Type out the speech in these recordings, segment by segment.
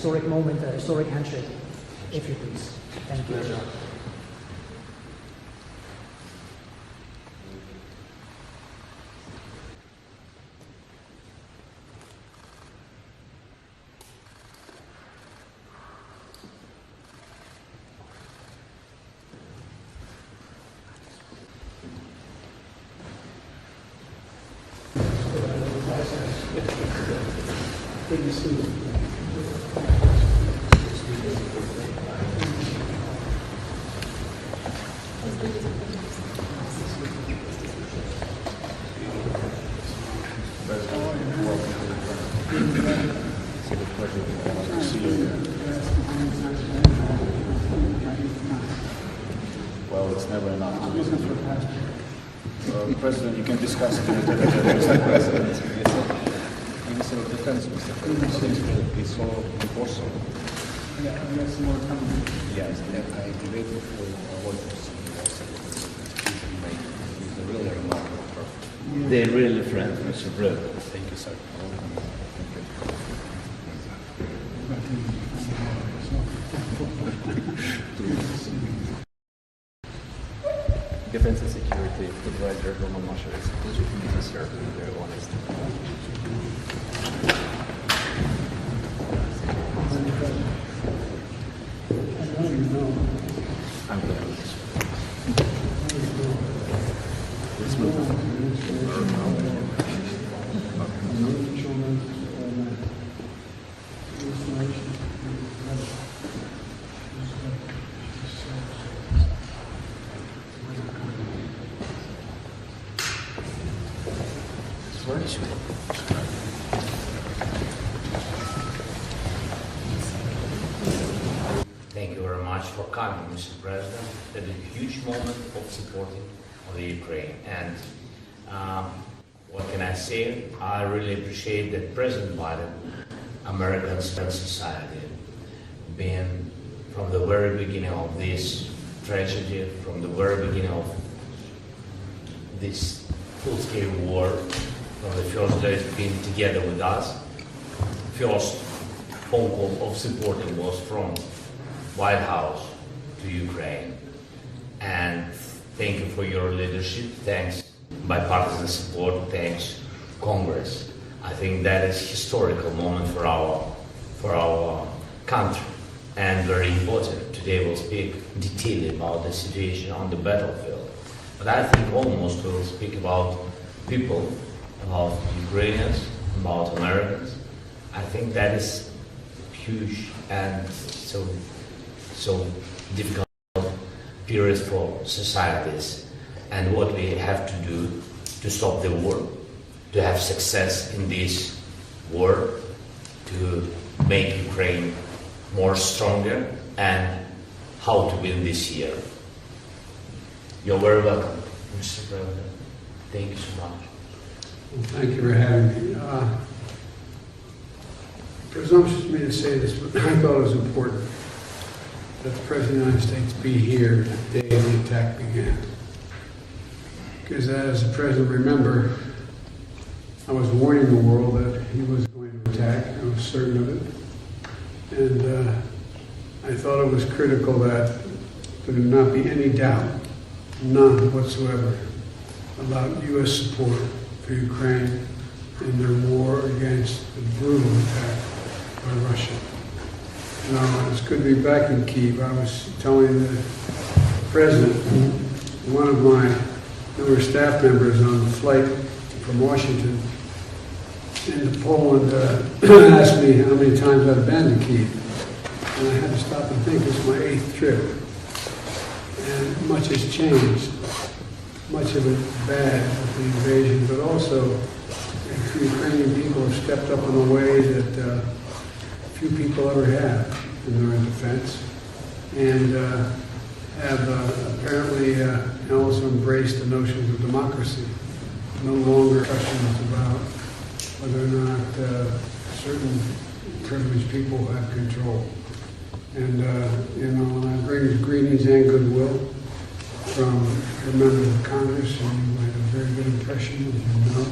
historic moment, a historic handshake, if you please. Thank you. Well, it's never enough. President, you can discuss it with the President. Minister of Defense, Mr. President. It's all impossible. Yeah, we have some more coming. Yes, I debated for Lagotv. He's a really remarkable person. They're really friends, Mr. President. Thank you, sir. Defense and Security Advisor Roman Masha is a pleasure to meet you, sir. Very honest. I know you know. I'm glad. Let's move on. Thank you very much for coming, Mr. President. It's a huge moment of supporting the Ukraine. And what can I say? I really appreciate that President Biden, American society, been from the very beginning of this tragedy, from the very beginning of this full-scale war, from the first days being together with us. First phone call of supporting was from White House to Ukraine. And thank you for your leadership. Thanks bipartisan support. Thanks Congress. I think that is a historical moment for our country and very important. Today we'll speak in detail about the situation on the battlefield. But I think almost we'll speak about people, about Ukrainians, about Americans. I think that is huge and so difficult period for societies, and what we have to do to stop the war, to have success in this war, to make Ukraine more stronger, and how to win this year. You're very welcome, Mr. President. Thank you so much. Well, thank you for having me. Presumptuous of me to say this, but I thought it was important that the President of the United States be here the day the attack began. Because as the President remember, I was warning the world that he was going to attack. I was certain of it. And I thought it was critical that there would not be any doubt, none whatsoever, about U.S. support for Ukraine in their war against the brutal attack by Russia. It's good to be back in Kyiv. I was telling the President, one of my newer staff members on the flight from Washington into Poland asked me how many times I've been to Kyiv. And I had to stop and think, it's my 8th trip. And much has changed. Much of it bad with the invasion, but also the Ukrainian people have stepped up in a way that few people ever have in their defense, and have apparently also embraced the notions of democracy. No longer questions about whether or not certain privileged people have control. And and I bring greetings and goodwill from the members of Congress, and you had a very good impression, as you know,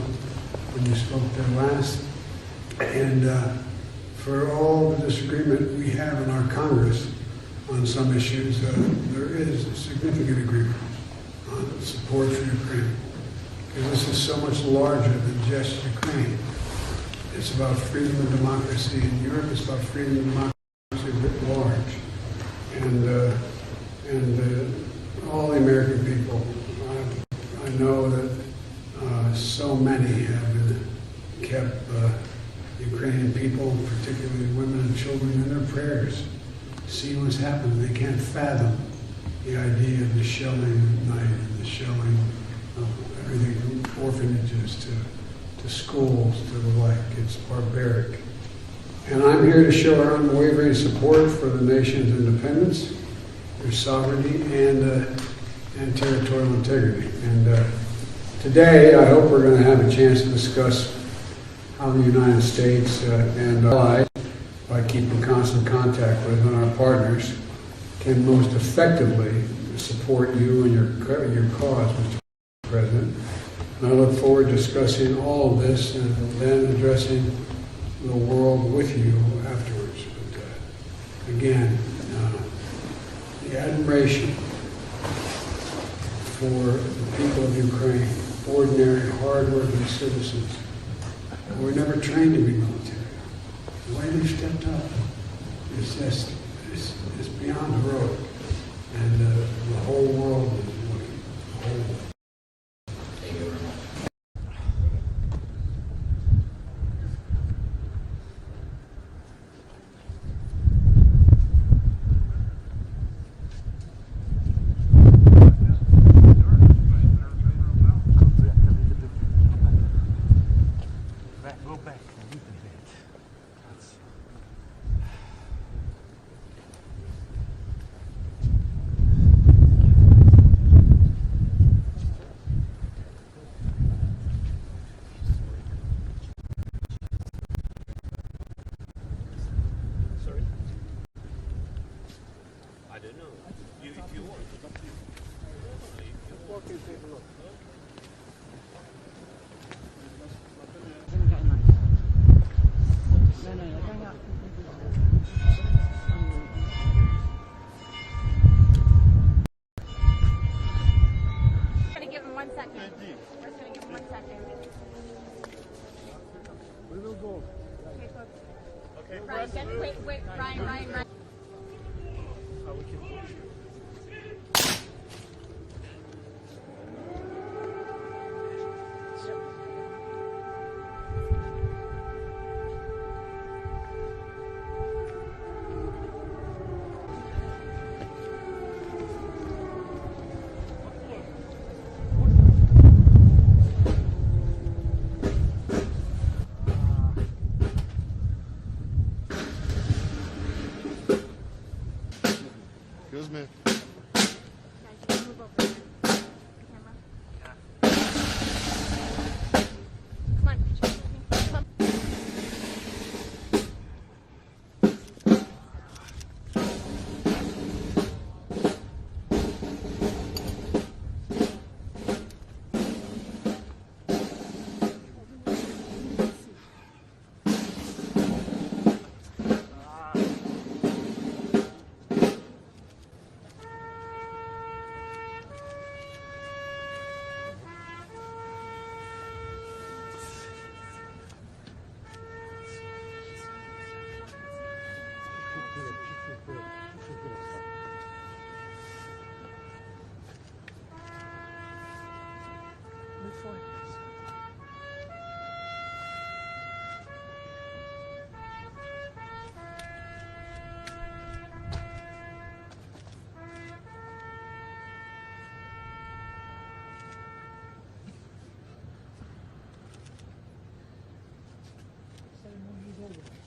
when you spoke there last. And for all the disagreement we have in our Congress on some issues, there is a significant agreement on support for Ukraine. Because this is so much larger than just Ukraine. It's about freedom and democracy in Europe. It's about freedom and democracy writ large. And all the American people, I know that so many have kept Ukrainian people, particularly women and children, in their prayers. See what's happening. They can't fathom the idea of the shelling at night and the shelling of everything from orphanages to schools to the like. It's barbaric. And I'm here to show our unwavering support for the nation's independence, their sovereignty, and territorial integrity. And today, I hope we're going to have a chance to discuss how the United States and our allies, by keeping constant contact with and our partners, can most effectively support you and your cause, Mr. President. And I look forward to discussing all of this and then addressing the world with you afterwards. But, again, the admiration for the people of Ukraine, ordinary, hard-working citizens who were never trained to be military. The way they've stepped up is just, it's beyond heroic. And the whole world is looking. The whole world. Thank you very much. Go back a little bit. Sorry? I don't know. If you want. Gonna give him 1 second. We're just gonna give him 1 second. We will go. Okay, folks. Okay, Ryan, wait, Ryan. Excuse me. Guys, you can move over there. The camera. Come on. Come on. Ceremony is over.